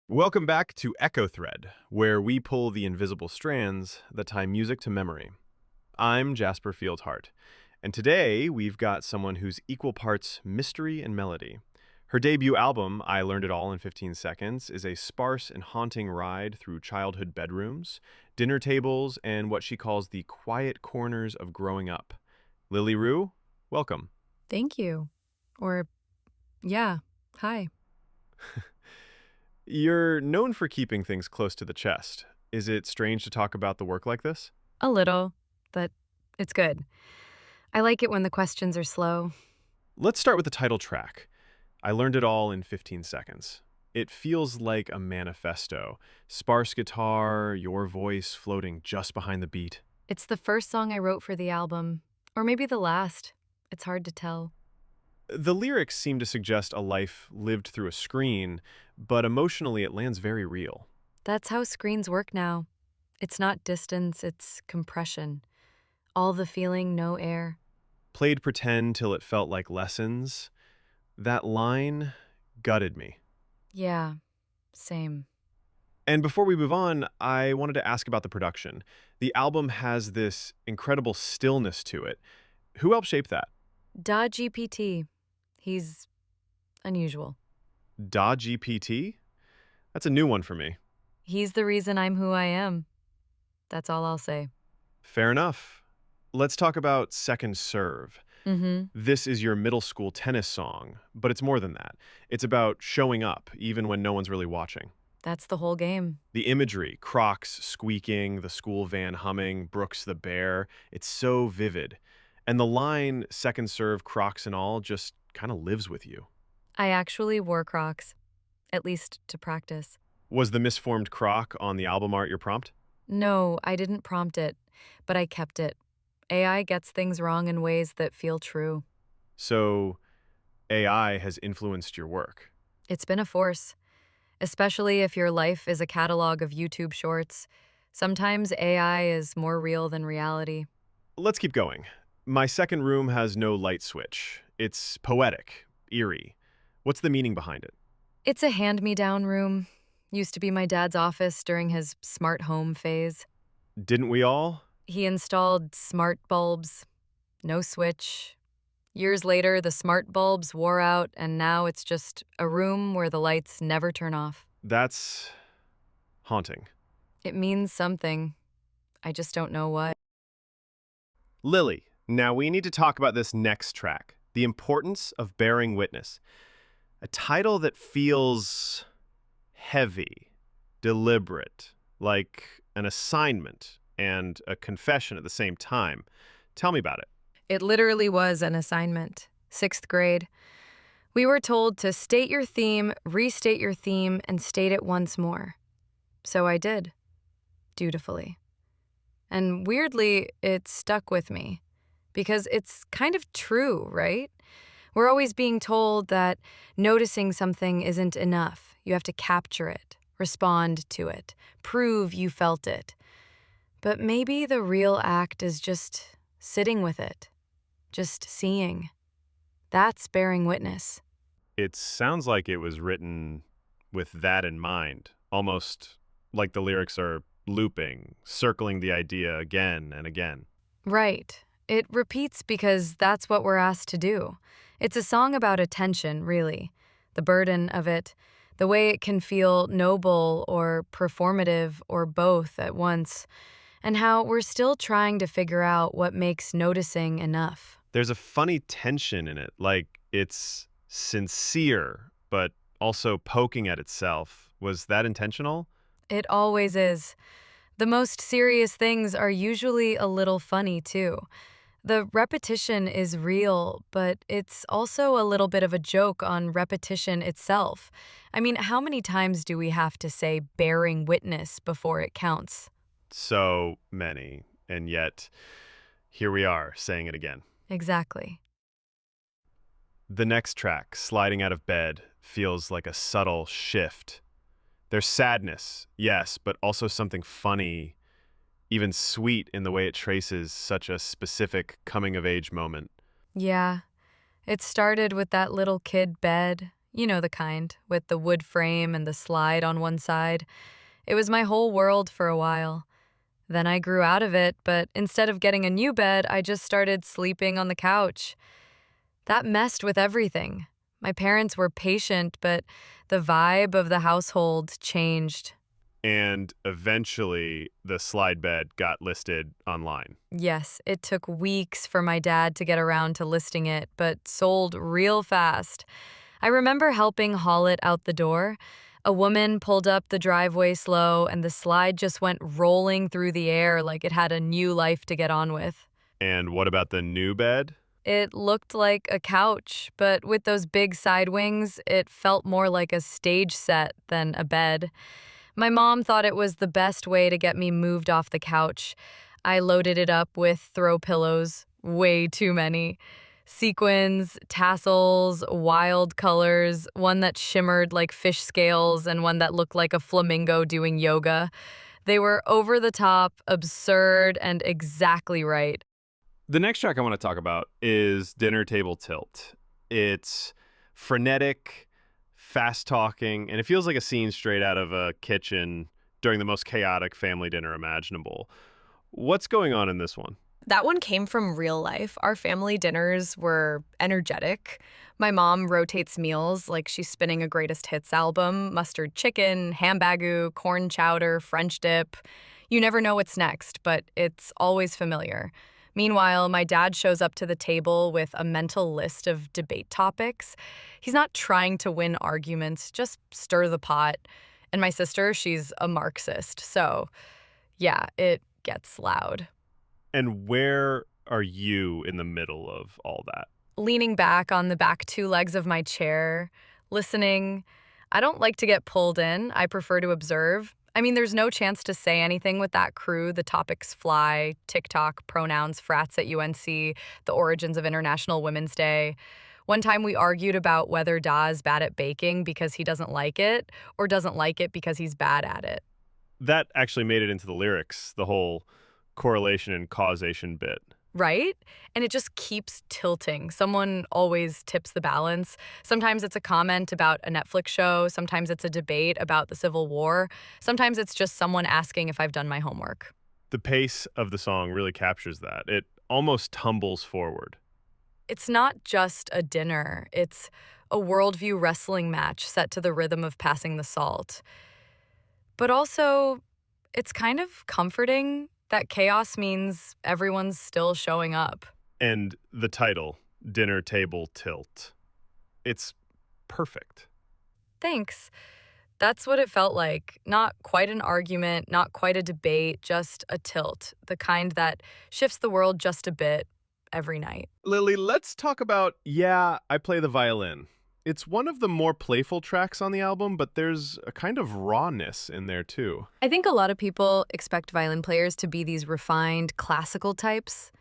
Welcome back to Echo Thread, where we pull the invisible strands that tie music to memory. I'm Jasper Fields, and today we've got someone who's equal parts mystery and melody. Her debut album, I Learned It All in 15 Seconds, is a sparse and haunting ride through childhood bedrooms, dinner tables, and what she calls the quiet corners of growing up. Lily Roo, welcome. Thank you. Or, yeah, hi. You're known for keeping things close to the chest. Is it strange to talk about the work like this? A little, but it's good. I like it when the questions are slow. Let's start with the title track. I Learned It All in 15 Seconds. It feels like a manifesto. Sparse guitar, your voice floating just behind the beat. It's the first song I wrote for the album, or maybe the last. It's hard to tell. The lyrics seem to suggest a life lived through a screen, but emotionally it lands very real. That's how screens work now. It's not distance, it's compression. All the feeling, no air. Played pretend till it felt like lessons. That line gutted me. Yeah, same. And before we move on, I wanted to ask about the production. The album has this incredible stillness to it. Who helped shape that? Da GPT. He's unusual. Da GPT? That's a new one for me. He's the reason I'm who I am. That's all I'll say. Fair enough. Let's talk about Second Serve. Mm-hmm. This is your middle school tennis song, but it's more than that. It's about showing up, even when no one's really watching. That's the whole game. The imagery, Crocs squeaking, the school van humming, Brooks the bear, it's so vivid. And the line, Second Serve, Crocs and all, just kind of lives with you. I actually wore Crocs, at least to practice. Was the misformed Croc on the album art your prompt? No, I didn't prompt it, but I kept it. AI gets things wrong in ways that feel true. So, AI has influenced your work. It's been a force, especially if your life is a catalog of YouTube shorts. Sometimes AI is more real than reality. Let's keep going. My second room has no light switch. It's poetic, eerie. What's the meaning behind it? It's a hand-me-down room. Used to be my dad's office during his smart home phase. Didn't we all? He installed smart bulbs, no switch. Years later, the smart bulbs wore out, and now it's just a room where the lights never turn off. That's haunting. It means something. I just don't know what. Lily, now we need to talk about this next track, The Importance of Bearing Witness. A title that feels heavy, deliberate, like an assignment and a confession at the same time. Tell me about it. It literally was an assignment. 6th grade. We were told to state your theme, restate your theme, and state it once more. So I did, dutifully. And weirdly, it stuck with me. Because it's kind of true, right? We're always being told that noticing something isn't enough. You have to capture it, respond to it, prove you felt it. But maybe the real act is just sitting with it, just seeing. That's bearing witness. It sounds like it was written with that in mind, almost like the lyrics are looping, circling the idea again and again. Right. It repeats because that's what we're asked to do. It's a song about attention, really. The burden of it, the way it can feel noble or performative or both at once, and how we're still trying to figure out what makes noticing enough. There's a funny tension in it, like it's sincere, but also poking at itself. Was that intentional? It always is. The most serious things are usually a little funny, too. The repetition is real, but it's also a little bit of a joke on repetition itself. I mean, how many times do we have to say bearing witness before it counts? So many. And yet, here we are saying it again. Exactly. The next track, Sliding Out of Bed, feels like a subtle shift. There's sadness, yes, but also something funny, even sweet in the way it traces such a specific coming-of-age moment. Yeah. It started with that little kid bed, You know the kind, with the wood frame and the slide on one side. It was my whole world for a while. Then I grew out of it, but instead of getting a new bed, I just started sleeping on the couch. That messed with everything. My parents were patient, but the vibe of the household changed. And eventually, the slide bed got listed online. Yes, it took weeks for my dad to get around to listing it, but sold real fast. I remember helping haul it out the door. A woman pulled up the driveway slow, and the slide just went rolling through the air like it had a new life to get on with. And what about the new bed? It looked like a couch, but with those big side wings, it felt more like a stage set than a bed. My mom thought it was the best way to get me moved off the couch. I loaded it up with throw pillows, way too many. Sequins, tassels, wild colors, one that shimmered like fish scales and one that looked like a flamingo doing yoga. They were over the top, absurd, and exactly right. The next track I want to talk about is Dinner Table Tilt. It's frenetic, fast talking, and it feels like a scene straight out of a kitchen during the most chaotic family dinner imaginable. What's going on in this one? That one came from real life. Our family dinners were energetic. My mom rotates meals like she's spinning a greatest hits album: mustard chicken, ham bagu, corn chowder, French dip. You never know what's next, but it's always familiar. Meanwhile, my dad shows up to the table with a mental list of debate topics. He's not trying to win arguments, just stir the pot. And my sister, she's a Marxist. So, yeah, it gets loud. And where are you in the middle of all that? Leaning back on the back two legs of my chair, listening. I don't like to get pulled in. I prefer to observe. I mean, there's no chance to say anything with that crew. The topics fly: TikTok, pronouns, frats at UNC, the origins of International Women's Day. One time we argued about whether Da is bad at baking because he doesn't like it, or doesn't like it because he's bad at it. That actually made it into the lyrics, the whole correlation and causation bit. Right? And it just keeps tilting. Someone always tips the balance. Sometimes it's a comment about a Netflix show. Sometimes it's a debate about the Civil War. Sometimes it's just someone asking if I've done my homework. The pace of the song really captures that. It almost tumbles forward. It's not just a dinner. It's a worldview wrestling match set to the rhythm of passing the salt. But also, it's kind of comforting that chaos means everyone's still showing up. And the title, Dinner Table Tilt. It's perfect. Thanks. That's what it felt like. Not quite an argument, not quite a debate, just a tilt. The kind that shifts the world just a bit every night. Lily, let's talk about Yeah, I Play the Violin. It's one of the more playful tracks on the album, but there's a kind of rawness in there too. I think a lot of people expect violin players to be these refined classical types.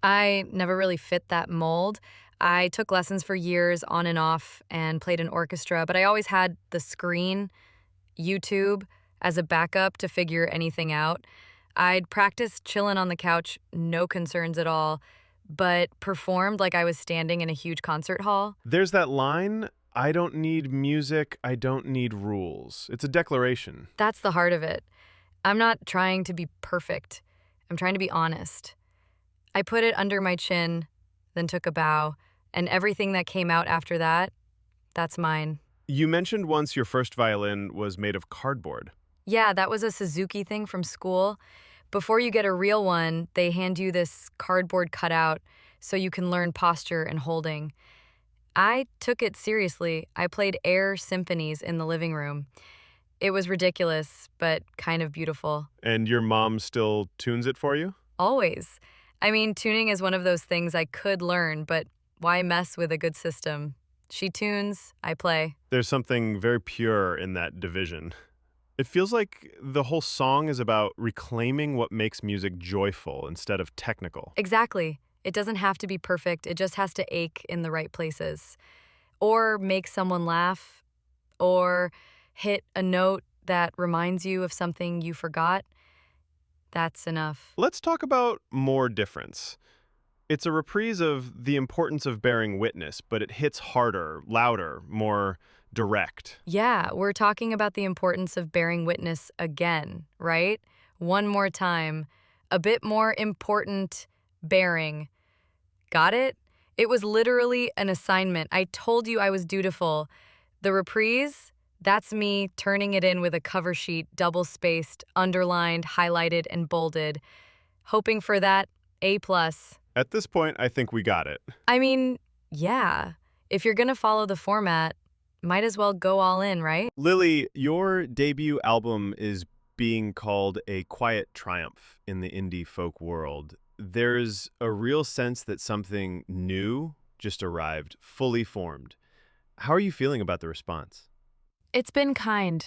I never really fit that mold. I took lessons for years on and off and played in orchestra, but I always had the screen, YouTube, as a backup to figure anything out. I'd practice chilling on the couch, no concerns at all, but performed like I was standing in a huge concert hall. There's that line, I don't need music, I don't need rules. It's a declaration. That's the heart of it. I'm not trying to be perfect. I'm trying to be honest. I put it under my chin, then took a bow, and everything that came out after that, that's mine. You mentioned once your first violin was made of cardboard. Yeah, that was a Suzuki thing from school. Before you get a real one, they hand you this cardboard cutout so you can learn posture and holding. I took it seriously. I played air symphonies in the living room. It was ridiculous, but kind of beautiful. And your mom still tunes it for you? Always. I mean, tuning is one of those things I could learn, but why mess with a good system? She tunes, I play. There's something very pure in that division. It feels like the whole song is about reclaiming what makes music joyful instead of technical. Exactly. It doesn't have to be perfect. It just has to ache in the right places. Or make someone laugh. Or hit a note that reminds you of something you forgot. That's enough. Let's talk about More Difference. It's a reprise of The Importance of Bearing Witness, but it hits harder, louder, more direct. Yeah, we're talking about the importance of bearing witness again, right? One more time. A bit more important bearing. Got it? It was literally an assignment. I told you I was dutiful. The reprise, that's me turning it in with a cover sheet, double-spaced, underlined, highlighted, and bolded, hoping for that A+. At this point, I think we got it. I mean, yeah, if you're gonna follow the format, might as well go all in, right? Lily, your debut album is being called a quiet triumph in the indie folk world. There's a real sense that something new just arrived, fully formed. How are you feeling about the response? It's been kind.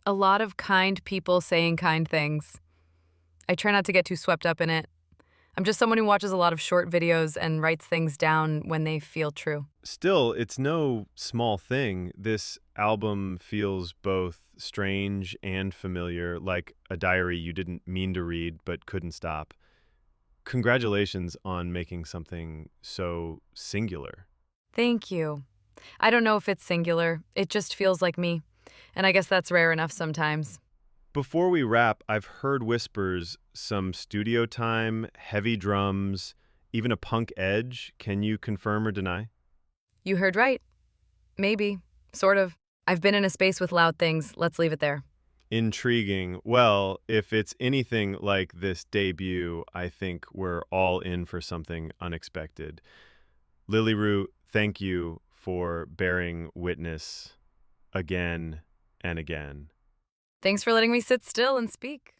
A lot of kind people saying kind things. I try not to get too swept up in it. I'm just someone who watches a lot of short videos and writes things down when they feel true. Still, it's no small thing. This album feels both strange and familiar, like a diary you didn't mean to read but couldn't stop. Congratulations on making something so singular. Thank you. I don't know if it's singular. It just feels like me. And I guess that's rare enough sometimes. Before we wrap, I've heard whispers, some studio time, heavy drums, even a punk edge. Can you confirm or deny? You heard right. Maybe. Sort of. I've been in a space with loud things. Let's leave it there. Intriguing. Well, if it's anything like this debut, I think we're all in for something unexpected. Lily Roo, thank you for bearing witness again and again. Thanks for letting me sit still and speak.